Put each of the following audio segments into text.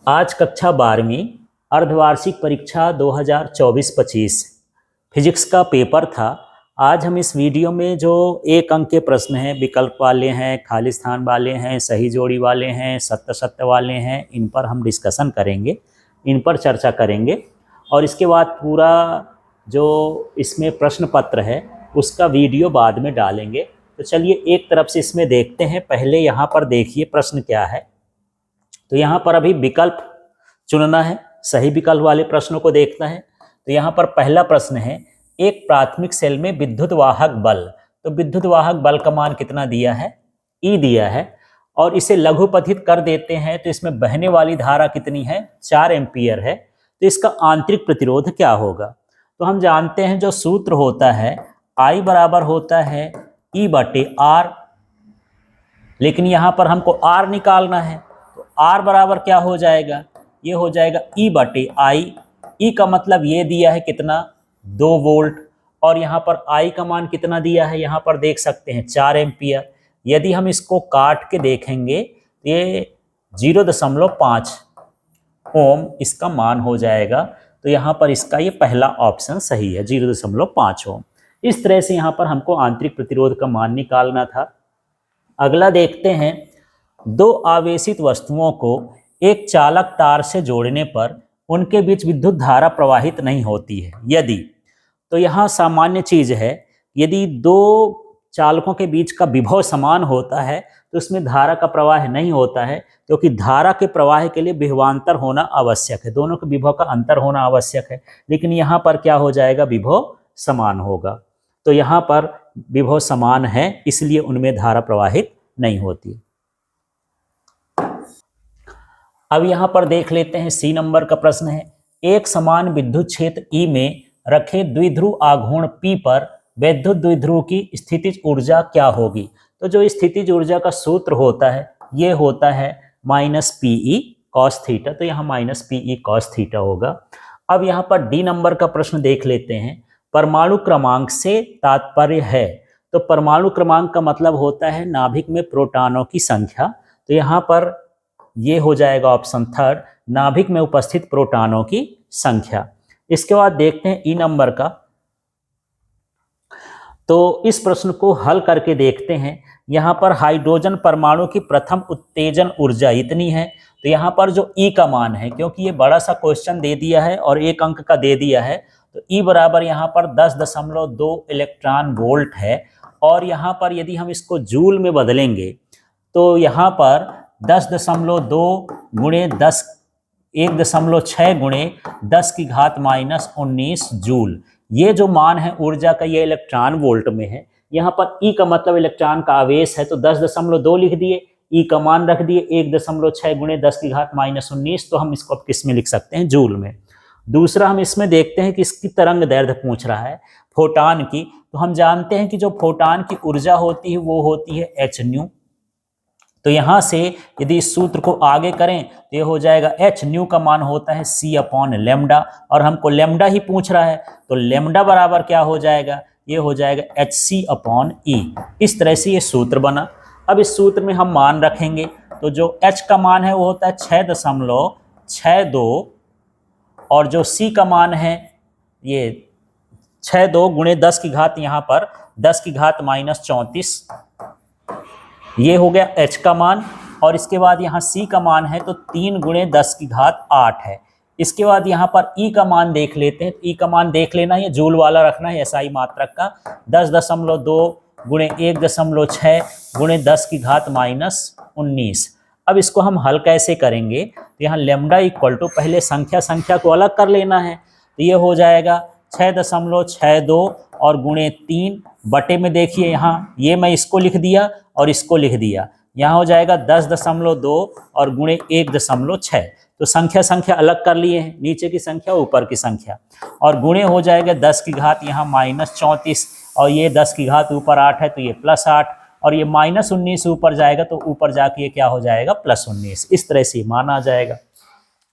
आज कक्षा 12वीं अर्धवार्षिक परीक्षा 2024-25 फिजिक्स का पेपर था। आज हम इस वीडियो में जो एक अंक के प्रश्न हैं, विकल्प वाले हैं, खाली स्थान वाले हैं, सही जोड़ी वाले हैं, सत्य सत्य वाले हैं, इन पर हम डिस्कशन करेंगे, इन पर चर्चा करेंगे। और इसके बाद पूरा जो इसमें प्रश्न पत्र है उसका वीडियो बाद में डालेंगे। तो चलिए एक तरफ से इसमें देखते हैं। पहले यहाँ पर देखिए प्रश्न क्या है। तो यहाँ पर अभी विकल्प चुनना है, सही विकल्प वाले प्रश्नों को देखना है। तो यहाँ पर पहला प्रश्न है, एक प्राथमिक सेल में विद्युत वाहक बल। तो विद्युत वाहक बल का मान कितना दिया है? E दिया है। और इसे लघुपथित कर देते हैं तो इसमें बहने वाली धारा कितनी है? 4 एम्पियर है। तो इसका आंतरिक प्रतिरोध क्या होगा? तो हम जानते हैं जो सूत्र होता है I बराबर होता है E/R, लेकिन यहाँ पर हमको R निकालना है। तो R बराबर क्या हो जाएगा? ये हो जाएगा E/I। E का मतलब ये दिया है कितना? 2 वोल्ट। और यहाँ पर I का मान कितना दिया है? यहाँ पर देख सकते हैं 4 एम्पियर। यदि हम इसको काट के देखेंगे तो ये 0.5 ओम इसका मान हो जाएगा। तो यहाँ पर इसका ये पहला ऑप्शन सही है, 0.5 ओम। इस तरह से यहाँ पर हमको आंतरिक प्रतिरोध का मान निकालना था। अगला देखते हैं, 2 आवेशित वस्तुओं को एक चालक तार से जोड़ने पर उनके बीच विद्युत धारा प्रवाहित नहीं होती है यदि। तो यहाँ सामान्य चीज है, यदि 2 चालकों के बीच का विभव समान होता है तो उसमें धारा का प्रवाह नहीं होता है, क्योंकि धारा के प्रवाह के लिए विभवांतर होना आवश्यक है, दोनों के विभव का अंतर होना आवश्यक है। लेकिन यहाँ पर क्या हो जाएगा? विभव समान होगा। तो यहाँ पर विभव समान है, इसलिए उनमें धारा प्रवाहित नहीं होती। अब यहाँ पर देख लेते हैं, C नंबर का प्रश्न है, एक समान विद्युत क्षेत्र E में रखे द्विध्रुव आघूर्ण P पर वैद्युत द्विध्रुव की स्थितिज ऊर्जा क्या होगी? तो जो स्थितिज ऊर्जा का सूत्र होता है ये होता है -PE cos थीटा। तो यहाँ -PE cos थीटा होगा। अब यहाँ पर D नंबर का प्रश्न देख लेते हैं, परमाणु क्रमांक से तात्पर्य है। तो परमाणु क्रमांक का मतलब होता है नाभिक में प्रोटॉनों की संख्या। तो यहाँ पर ये हो जाएगा ऑप्शन थर्ड, नाभिक में उपस्थित प्रोटॉनों की संख्या। इसके बाद देखते हैं E नंबर का। तो इस प्रश्न को हल करके देखते हैं। यहाँ पर हाइड्रोजन परमाणु की प्रथम उत्तेजन ऊर्जा इतनी है। तो यहाँ पर जो E का मान है, क्योंकि ये बड़ा सा क्वेश्चन दे दिया है और 1 अंक का दे दिया है, तो E बराबर यहाँ पर 10.2 इलेक्ट्रॉन वोल्ट है। और यहाँ पर यदि हम इसको जूल में बदलेंगे तो यहाँ पर 10.2 गुणे 10 1.6 गुणे 10 की घात -19 जूल, ये जो मान है ऊर्जा का, ये इलेक्ट्रॉन वोल्ट में है। यहाँ पर E का मतलब इलेक्ट्रॉन का आवेश है, तो 10.2 लिख दिए, E का मान रख दिए 1.6 गुणे 10 की घात -19। तो हम इसको अब किस में लिख सकते हैं? जूल में। दूसरा हम इसमें देखते हैं कि इसकी तरंग दैर्ध्य पूछ रहा है फोटान की। तो हम जानते हैं कि जो फोटान की ऊर्जा होती है वो होती है hν। तो यहाँ से यदि इस सूत्र को आगे करें तो ये हो जाएगा hν का मान होता है C/λ, और हमको लैम्डा ही पूछ रहा है। तो लैम्डा बराबर क्या हो जाएगा? ये हो जाएगा hc/E। इस तरह से ये सूत्र बना। अब इस सूत्र में हम मान रखेंगे, तो जो h का मान है वो होता है 6.62, और जो C का मान है ये 62 गुणे 10 की घात, यहाँ पर 10 की घात -34, ये हो गया H का मान। और इसके बाद यहाँ C का मान है तो 3 गुणे 10 की घात 8 है। इसके बाद यहाँ पर E का मान देख लेते हैं। E का मान देख लेना है, जूल वाला रखना है SI मात्रक का, 10.2 गुणे 1.6 गुणे 10 की घात -19। अब इसको हम हल कैसे करेंगे? तो यहाँ लैम्डा इक्वल टू, पहले संख्या को अलग कर लेना है। तो ये हो जाएगा 6.62 और गुणे 3 बटे में, देखिए यहाँ ये मैं इसको लिख दिया और इसको लिख दिया, यहाँ हो जाएगा 10.2 और गुणे 1.6। तो संख्या अलग कर लिए हैं, नीचे की संख्या ऊपर की संख्या, और गुणे हो जाएगा 10 की घात यहाँ -34, और ये 10 की घात ऊपर 8 है तो ये +8, और ये -19 ऊपर जाएगा तो ऊपर जाके ये क्या हो जाएगा? +19। इस तरह से मान आ जाएगा।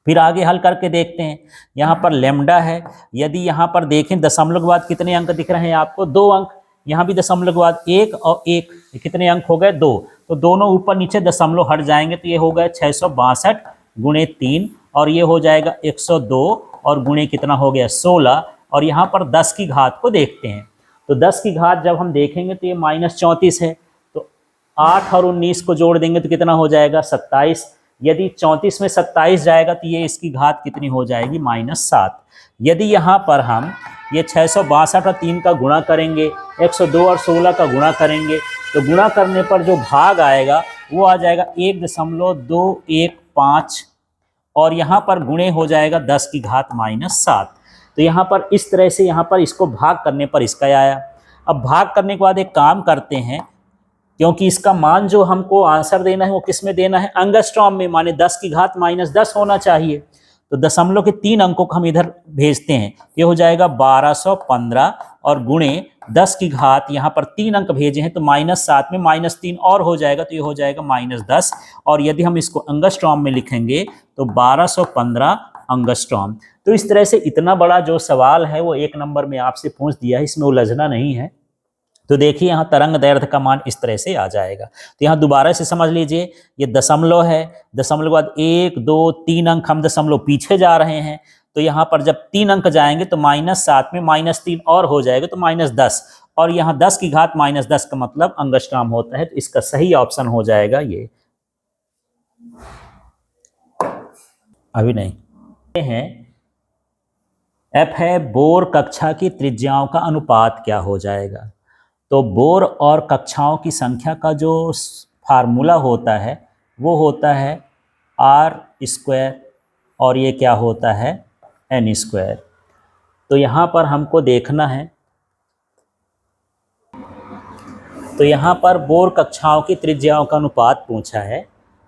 फिर आगे हल करके देखते हैं। यहाँ पर लैम्डा है, यदि यहाँ पर देखें दशमलव के बाद कितने अंक दिख रहे हैं आपको? 2 अंक। यहाँ भी दशमलव के बाद 1 और 1, कितने अंक हो गए? 2। तो दोनों ऊपर नीचे दशमलव हट जाएंगे, तो ये हो गए 662 गुणे 3 और ये हो जाएगा 102 और गुणे कितना हो गया 16 और यहाँ पर 10 की घात को देखते हैं। तो 10 की घात जब हम देखेंगे तो ये -34 है, तो 8 और 19 को जोड़ देंगे तो कितना हो जाएगा 27। यदि 34 में 27 जाएगा तो ये इसकी घात कितनी हो जाएगी -7। यदि यहाँ पर हम ये 662 और 3 का गुणा करेंगे, 102 और 16 का गुणा करेंगे, तो गुणा करने पर जो भाग आएगा वो आ जाएगा 1.215 और यहाँ पर गुणे हो जाएगा 10 की घात -7। तो यहाँ पर इस तरह से यहाँ पर इसको भाग करने पर इसका आया। अब भाग करने के बाद एक काम करते हैं, क्योंकि इसका मान जो हमको आंसर देना है वो किस में देना है, एंगस्ट्रॉम में, माने 10 की घात -10 होना चाहिए। तो दशमलव के 3 अंकों को हम इधर भेजते हैं, ये हो जाएगा 1215 और गुणे 10 की घात, यहाँ पर 3 अंक भेजे हैं तो -7 में -3 और हो जाएगा तो ये हो जाएगा -10 और यदि हम इसको एंगस्ट्रॉम में लिखेंगे तो 1215 एंगस्ट्रॉम। तो इस तरह से इतना बड़ा जो सवाल है वो 1 नंबर में आपसे पूछ दिया है, इसमें उलझना नहीं है। तो देखिए यहाँ तरंग दैर्ध्य का मान इस तरह से आ जाएगा। तो यहाँ दोबारा से समझ लीजिए, ये दशमलव है, दशमलव के बाद 1 2 3 अंक हम दशमलव पीछे जा रहे हैं, तो यहाँ पर जब 3 अंक जाएंगे तो -7 में -3 और हो जाएगा तो -10 और यहाँ 10 की घात -10 का मतलब एंगस्ट्रॉम होता है। तो इसका सही ऑप्शन हो जाएगा ये। अभी नहीं है, एफ है बोर कक्षा की त्रिज्याओं का अनुपात क्या हो जाएगा। तो बोर और कक्षाओं की संख्या का जो फार्मूला होता है वो होता है r² और ये क्या होता है n²। तो यहाँ पर हमको देखना है, तो यहाँ पर बोर कक्षाओं की त्रिज्याओं का अनुपात पूछा है।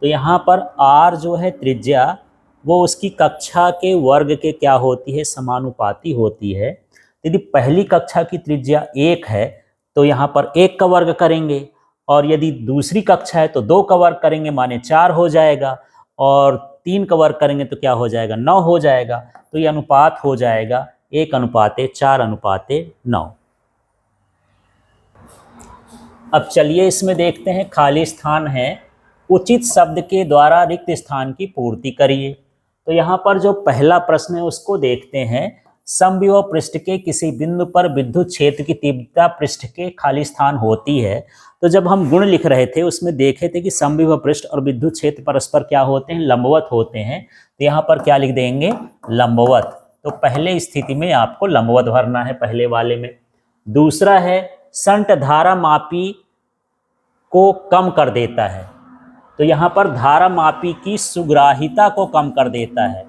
तो यहाँ पर r जो है त्रिज्या वो उसकी कक्षा के वर्ग के क्या होती है, समानुपाती होती है। यदि पहली कक्षा की त्रिज्या 1 है तो यहाँ पर 1 का वर्ग करेंगे और यदि दूसरी कक्षा है तो 2 का वर्ग करेंगे, माने 4 हो जाएगा और 3 का वर्ग करेंगे तो क्या हो जाएगा 9 हो जाएगा। तो ये अनुपात हो जाएगा 1:4:9। अब चलिए इसमें देखते हैं, खाली स्थान है, उचित शब्द के द्वारा रिक्त स्थान की पूर्ति करिए। तो यहाँ पर जो पहला प्रश्न है उसको देखते हैं। समविभव पृष्ठ के किसी बिंदु पर विद्युत क्षेत्र की तीव्रता पृष्ठ के खाली स्थान होती है। तो जब हम गुण लिख रहे थे उसमें देखे थे कि समविभव पृष्ठ और विद्युत क्षेत्र परस्पर क्या होते हैं, लंबवत होते हैं। तो यहाँ पर क्या लिख देंगे, लंबवत। तो पहले स्थिति में आपको लंबवत भरना है, पहले वाले में। दूसरा है संट धारा मापी को कम कर देता है। तो यहाँ पर धारा मापी की सुग्राहिता को कम कर देता है।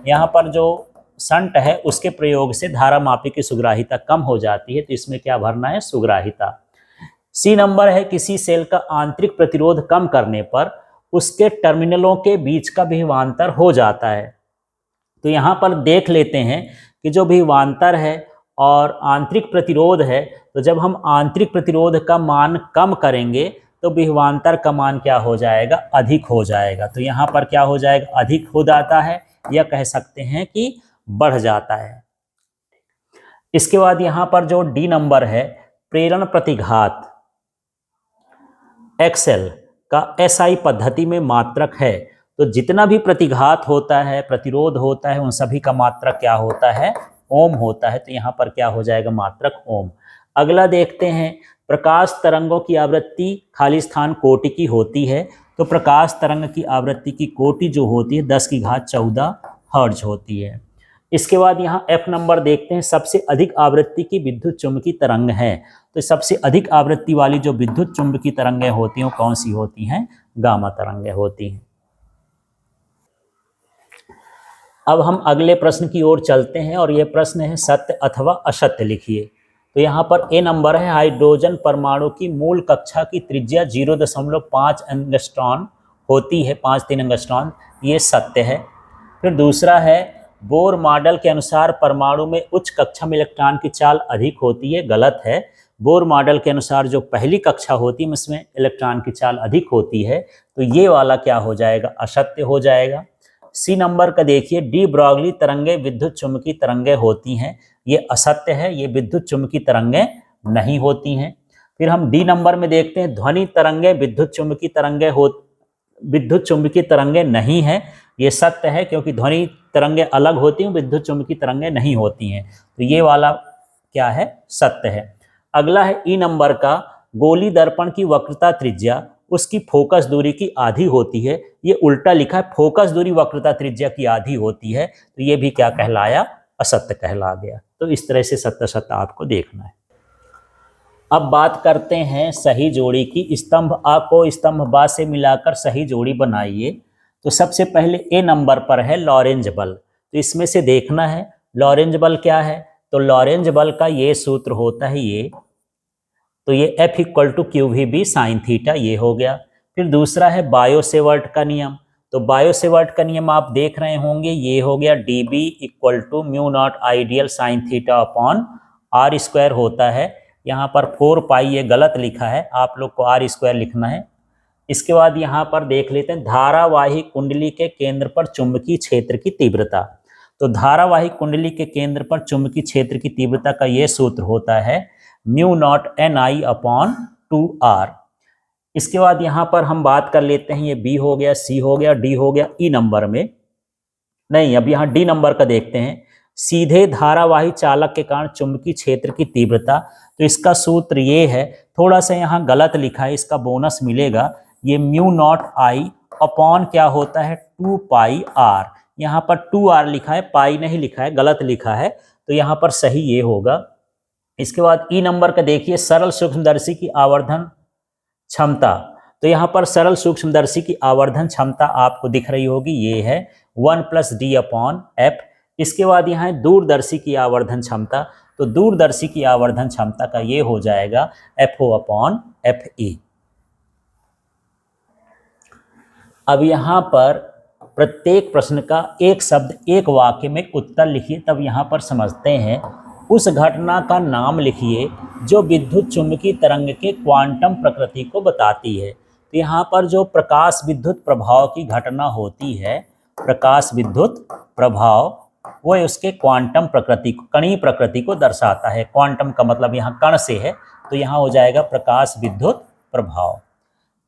यहाँ पर जो संट है उसके प्रयोग से धारा मापी की सुग्राहिता कम हो जाती है, तो इसमें क्या भरना है, सुग्राहिता। सी नंबर है किसी सेल का आंतरिक प्रतिरोध कम करने पर उसके टर्मिनलों के बीच का विभवांतर हो जाता है। तो यहाँ पर देख लेते हैं कि जो विभवांतर है और आंतरिक प्रतिरोध है, तो जब हम आंतरिक प्रतिरोध का मान कम करेंगे तो विभवांतर का मान क्या हो जाएगा, अधिक हो जाएगा। तो यहाँ पर क्या हो जाएगा, अधिक हो जाता है, या कह सकते हैं कि बढ़ जाता है। इसके बाद यहाँ पर जो डी नंबर है, प्रेरण प्रतिघात एक्सेल का एसआई पद्धति में मात्रक है। तो जितना भी प्रतिघात होता है, प्रतिरोध होता है, उन सभी का मात्रक क्या होता है, ओम होता है। तो यहाँ पर क्या हो जाएगा, मात्रक ओम। अगला देखते हैं, प्रकाश तरंगों की आवृत्ति खाली स्थान कोटि की होती है। तो प्रकाश तरंग की आवृत्ति की कोटि जो होती है 10⁴ हर्ट्ज होती है। इसके बाद यहाँ एफ नंबर देखते हैं, सबसे अधिक आवृत्ति की विद्युत चुंबकीय तरंग है। तो सबसे अधिक आवृत्ति वाली जो विद्युत चुंबकीय तरंगें होती हैं कौन सी होती हैं, गामा तरंगें होती हैं। अब हम अगले प्रश्न की ओर चलते हैं और यह प्रश्न है सत्य अथवा असत्य लिखिए। तो यहाँ पर ए नंबर है, हाइड्रोजन परमाणु की मूल कक्षा की त्रिज्या 0.5 एंगस्ट्रॉन होती है, 5-3 एंगस्ट्रॉन, ये सत्य है। फिर दूसरा है, बोर मॉडल के अनुसार परमाणु में उच्च कक्षा में इलेक्ट्रॉन की चाल अधिक होती है, गलत है। बोर मॉडल के अनुसार जो पहली कक्षा होती है उसमें इलेक्ट्रॉन की चाल अधिक होती है। तो ये वाला क्या हो जाएगा, असत्य हो जाएगा। सी नंबर का देखिए, डी ब्रॉगली तरंगे विद्युत चुंबकीय तरंगे होती हैं, ये असत्य है, ये विद्युत चुंबकीय तरंगे नहीं होती हैं। फिर हम डी नंबर में देखते हैं, ध्वनि तरंगे विद्युत चुंबकीय तरंगे विद्युत चुंबकीय तरंगें नहीं है, ये सत्य है, क्योंकि ध्वनि तरंगें अलग होती हैं, विद्युत चुंबकीय तरंगें नहीं होती हैं। तो ये वाला क्या है, सत्य है। अगला है ई नंबर का, गोली दर्पण की वक्रता त्रिज्या उसकी फोकस दूरी की आधी होती है। ये उल्टा लिखा है, फोकस दूरी वक्रता त्रिज्या की आधी होती है, तो ये भी क्या कहलाया, असत्य कहला गया। तो इस तरह से सत्य सत्य आपको देखना है। अब बात करते हैं सही जोड़ी की। स्तंभ आ को स्तंभ बा से मिलाकर सही जोड़ी बनाइए। तो सबसे पहले ए नंबर पर है लॉरेंज बल। तो इसमें से देखना है लॉरेंज बल क्या है। तो लॉरेंज बल का ये सूत्र होता है ये, तो ये F equal to q v B sine theta, ये हो गया। फिर दूसरा है बायो सेवर्ट का नियम। तो बायो सेवर्ट का नियम आप देख रहे होंगे, ये हो गया d B equal to mu naught I dl sine theta upon r square होता है। यहाँ पर 4 पाई ये गलत लिखा है, आप लोग को आर स्क्वायर लिखना है। इसके बाद यहाँ पर देख लेते हैं धारावाही कुंडली के केंद्र पर चुंबकीय क्षेत्र की तीव्रता। तो धारावाही कुंडली के केंद्र पर चुंबकीय क्षेत्र की तीव्रता का ये सूत्र होता है mu not an I upon 2r। इसके बाद यहाँ पर हम बात कर लेते हैं, ये बी हो गया, सी हो गया, डी हो गया। ई नंबर में नहीं, अब यहाँ डी नंबर का देखते हैं, सीधे धारावाही चालक के कारण चुंबकीय क्षेत्र की तीव्रता। तो इसका सूत्र ये है, थोड़ा सा यहाँ गलत लिखा है, इसका बोनस मिलेगा। ये म्यू नॉट आई अपॉन क्या होता है 2 पाई आर। यहाँ पर 2r लिखा है, पाई नहीं लिखा है, गलत लिखा है, तो यहाँ पर सही ये होगा। इसके बाद ई नंबर का देखिए, सरल सूक्ष्मदर्शी की आवर्धन क्षमता। तो यहाँ पर सरल सूक्ष्मदर्शी की आवर्धन क्षमता आपको दिख रही होगी, ये है 1 + d अपॉन एफ। इसके बाद यहाँ है दूरदर्शी की आवर्धन क्षमता। तो दूरदर्शी की आवर्धन क्षमता का ये हो जाएगा FO अपॉन FE। अब यहाँ पर प्रत्येक प्रश्न का एक शब्द एक वाक्य में उत्तर लिखिए, तब यहाँ पर समझते हैं। उस घटना का नाम लिखिए जो विद्युत चुंबकीय तरंग के क्वांटम प्रकृति को बताती है। तो यहाँ पर जो प्रकाश विद्युत प्रभाव की घटना होती है, प्रकाश विद्युत प्रभाव, वो उसके क्वांटम प्रकृति को, कणीय प्रकृति को दर्शाता है। क्वांटम का मतलब यहाँ कण से है, तो यहाँ हो जाएगा प्रकाश विद्युत प्रभाव।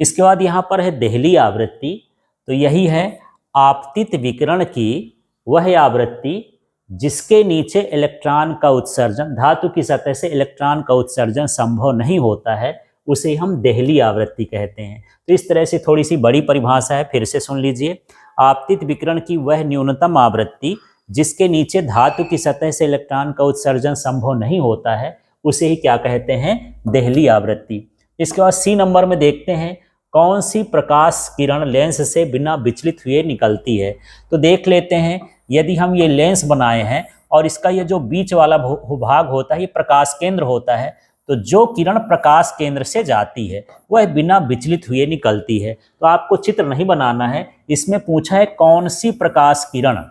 इसके बाद यहाँ पर है देहली आवृत्ति। तो यही है आपतित विकिरण की वह आवृत्ति जिसके नीचे इलेक्ट्रॉन का उत्सर्जन, धातु की सतह से इलेक्ट्रॉन का उत्सर्जन संभव नहीं होता है, उसे हम देहली आवृत्ति कहते हैं। तो इस तरह से थोड़ी सी बड़ी परिभाषा है, फिर से सुन लीजिए। आपतित विकिरण की वह न्यूनतम आवृत्ति जिसके नीचे धातु की सतह से इलेक्ट्रॉन का उत्सर्जन संभव नहीं होता है, उसे ही क्या कहते हैं, देहली आवृत्ति। इसके बाद सी नंबर में देखते हैं, कौन सी प्रकाश किरण लेंस से बिना विचलित हुए निकलती है। तो देख लेते हैं, यदि हम ये लेंस बनाए हैं और इसका ये जो बीच वाला भाग होता है, ये प्रकाश केंद्र होता है, तो जो किरण प्रकाश केंद्र से जाती है वह बिना विचलित हुए निकलती है। तो आपको चित्र नहीं बनाना है, इसमें पूछा है कौन सी प्रकाश किरण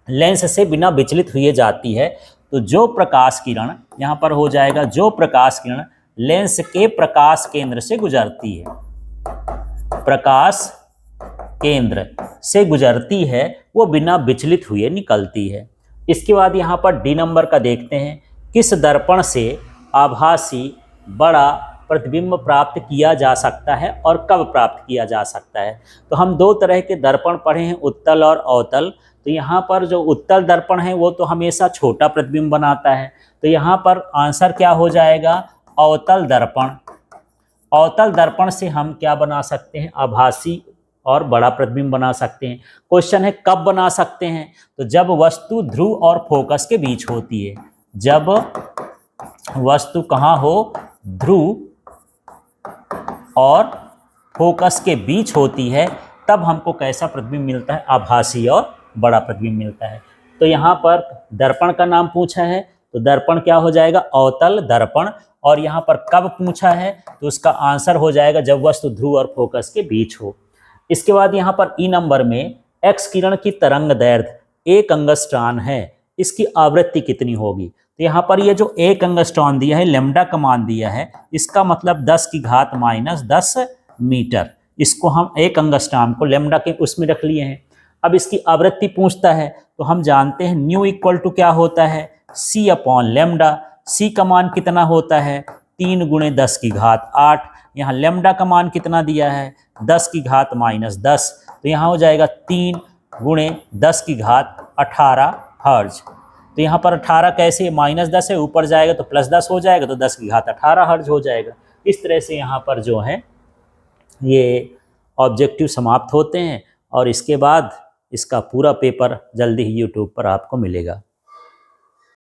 लेंस से बिना विचलित हुए जाती है। तो जो प्रकाश किरण, यहाँ पर हो जाएगा जो प्रकाश किरण लेंस के प्रकाश केंद्र से गुजरती है, प्रकाश केंद्र से गुजरती है, वो बिना विचलित हुए निकलती है। इसके बाद यहाँ पर डी नंबर का देखते हैं, किस दर्पण से आभासी बड़ा प्रतिबिंब प्राप्त किया जा सकता है और कब प्राप्त किया जा सकता है। तो हम 2 तरह के दर्पण पढ़े हैं, उत्तल और अवतल। तो यहाँ पर जो उत्तल दर्पण है वो तो हमेशा छोटा प्रतिबिंब बनाता है, तो यहाँ पर आंसर क्या हो जाएगा, अवतल दर्पण। अवतल दर्पण से हम क्या बना सकते हैं, आभासी और बड़ा प्रतिबिंब बना सकते हैं। क्वेश्चन है कब बना सकते हैं, तो जब वस्तु ध्रुव और फोकस के बीच होती है। जब वस्तु कहाँ हो, ध्रुव और फोकस के बीच होती है, तब हमको कैसा प्रतिबिंब मिलता है, आभासी और बड़ा प्रतिबिंब मिलता है। तो यहाँ पर दर्पण का नाम पूछा है, तो दर्पण क्या हो जाएगा, अवतल दर्पण। और यहाँ पर कब पूछा है, तो उसका आंसर हो जाएगा जब वस्तु ध्रुव और फोकस के बीच हो। इसके बाद यहाँ पर ई नंबर में एक्स किरण की तरंग दैर्ध्य 1 एंगस्ट्रॉन है, इसकी आवृत्ति कितनी होगी। तो यहाँ पर ये जो 1 एंगस्ट्रॉन दिया है, लैम्डा का मान दिया है, इसका मतलब 10⁻⁻10 मीटर। इसको हम 1 एंगस्ट्रॉन को लैम्डा के उसमें रख लिए हैं। अब इसकी आवृत्ति पूछता है, तो हम जानते हैं न्यू इक्वल टू क्या होता है, सी अपॉन लैम्डा। सी का मान कितना होता है, 3 × 10⁸ यहाँ लेमडा का मान कितना दिया है 10 की घात -10, तो यहाँ हो जाएगा 3 गुणे 10 की घात 18 हर्ज। तो यहाँ पर 18 कैसे -10 है, ऊपर जाएगा तो +10 हो जाएगा, तो 10 की घात 18 हर्ज हो जाएगा। इस तरह से यहाँ पर जो है ये ऑब्जेक्टिव समाप्त होते हैं और इसके बाद इसका पूरा पेपर जल्दी ही यूट्यूब पर आपको मिलेगा।